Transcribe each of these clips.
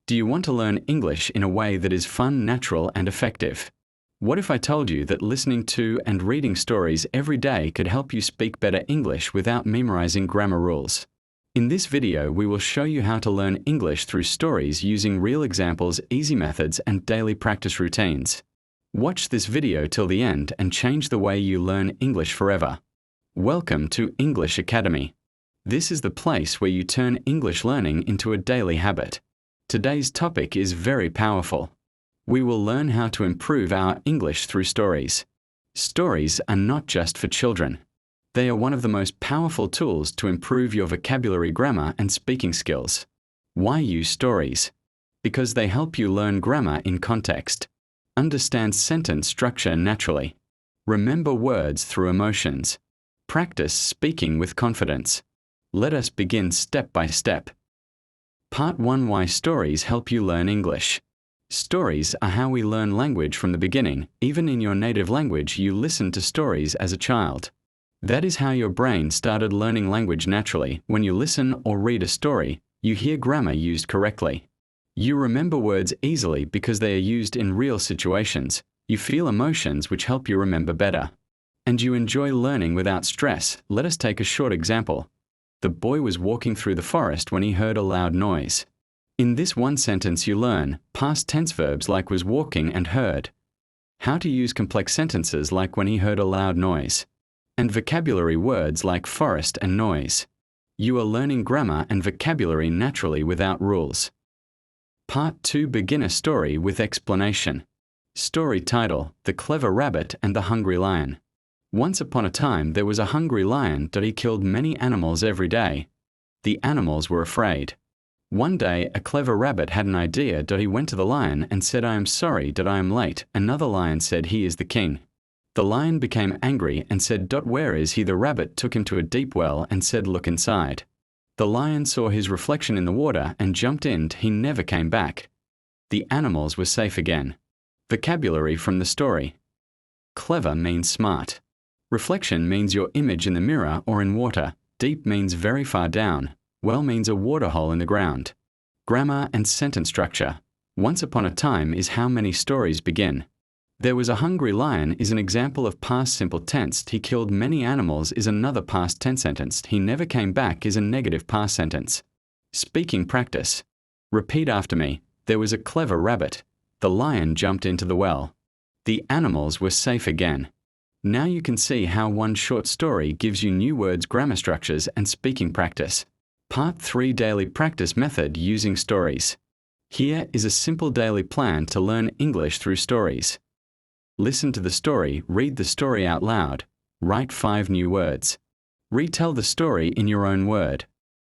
Do you want to learn English in a way that is fun, natural, and effective? What if I told you that listening to and reading stories every day could help you speak better English without memorizing grammar rules? In this video, we will show you how to learn English through stories using real examples, easy methods, and daily practice routines. Watch this video till the end and change the way you learn English forever. Welcome to English Academy. This is the place where you turn English learning into a daily habit. Today's topic is very powerful. We will learn how to improve our English through stories. Stories are not just for children. They are one of the most powerful tools to improve your vocabulary, grammar, and speaking skills. Why use stories? Because they help you learn grammar in context, understand sentence structure naturally, remember words through emotions, practice speaking with confidence. Let us begin step by step. Part 1: Why stories help you learn English. Stories are how we learn language from the beginning. Even in your native language, you listen to stories as a child. That is how your brain started learning language naturally. When you listen or read a story, you hear grammar used correctly. You remember words easily because they are used in real situations. You feel emotions which help you remember better. And you enjoy learning without stress. Let us take a short example. The boy was walking through the forest when he heard a loud noise. In this one sentence you learn past tense verbs like was walking and heard, how to use complex sentences like when he heard a loud noise, and vocabulary words like forest and noise. You are learning grammar and vocabulary naturally without rules. Part 2: Begin a story with explanation. Story title: The Clever Rabbit and the Hungry Lion. Once upon a time there was a hungry lion that he killed many animals every day. The animals were afraid. One day a clever rabbit had an idea that he went to the lion and said, "I am sorry that I am late." Another lion said, "He is the king." The lion became angry and said, "Where is he?" The rabbit took him to a deep well and said, "Look inside." The lion saw his reflection in the water and jumped in. He never came back. The animals were safe again. Vocabulary from the story. Clever means smart. Reflection means your image in the mirror or in water. Deep means very far down. Well means a waterhole in the ground. Grammar and sentence structure. Once upon a time is how many stories begin. There was a hungry lion is an example of past simple tense. He killed many animals is another past tense sentence. He never came back is a negative past sentence. Speaking practice. Repeat after me. There was a clever rabbit. The lion jumped into the well. The animals were safe again. Now you can see how one short story gives you new words, grammar structures, and speaking practice. Part 3: Daily practice method using stories. Here is a simple daily plan to learn English through stories. Listen to the story, read the story out loud, write 5 new words. Retell the story in your own word.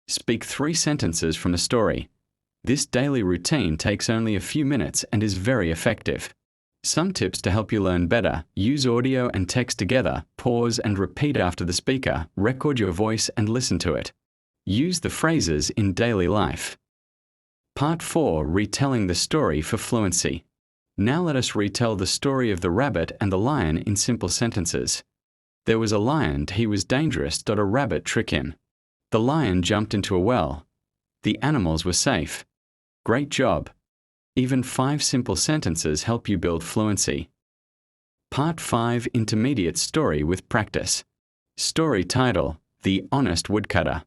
Speak 3 sentences from the story. This daily routine takes only a few minutes and is very effective. Some tips to help you learn better: use audio and text together, pause and repeat after the speaker, record your voice and listen to it. Use the phrases in daily life. Part 4: Retelling the story for fluency. Now let us retell the story of the rabbit and the lion in simple sentences. There was a lion, he was dangerous, a rabbit trick him. The lion jumped into a well. The animals were safe. Great job. Even 5 simple sentences help you build fluency. Part 5: Intermediate story with practice. Story title: The Honest Woodcutter.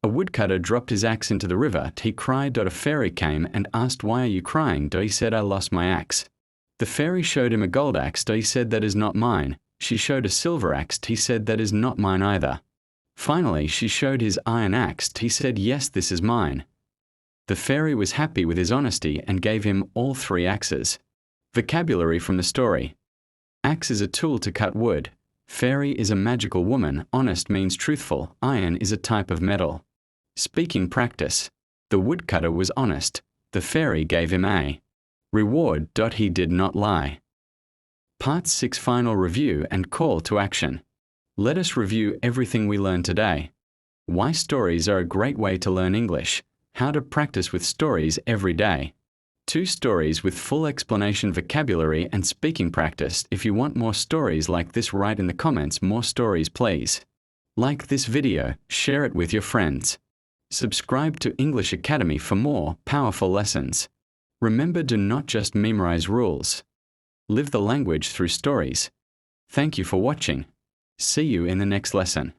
A woodcutter dropped his axe into the river. He cried. A fairy came and asked, "Why are you crying?" He said, "I lost my axe." The fairy showed him a gold axe. He said, "That is not mine." She showed a silver axe. He said, "That is not mine either." Finally, she showed his iron axe. He said, "Yes, this is mine." The fairy was happy with his honesty and gave him all 3 axes. Vocabulary from the story. Axe is a tool to cut wood. Fairy is a magical woman. Honest means truthful. Iron is a type of metal. Speaking practice. The woodcutter was honest. The fairy gave him a reward. He did not lie. Part 6: Final review and call to action. Let us review everything we learned today. Why stories are a great way to learn English. How to practice with stories every day. 2 stories with full explanation, vocabulary, and speaking practice. If you want more stories like this, write in the comments, "More stories, please." Like this video, share it with your friends. Subscribe to English Academy for more powerful lessons. Remember to not just memorize rules. Live the language through stories. Thank you for watching. See you in the next lesson.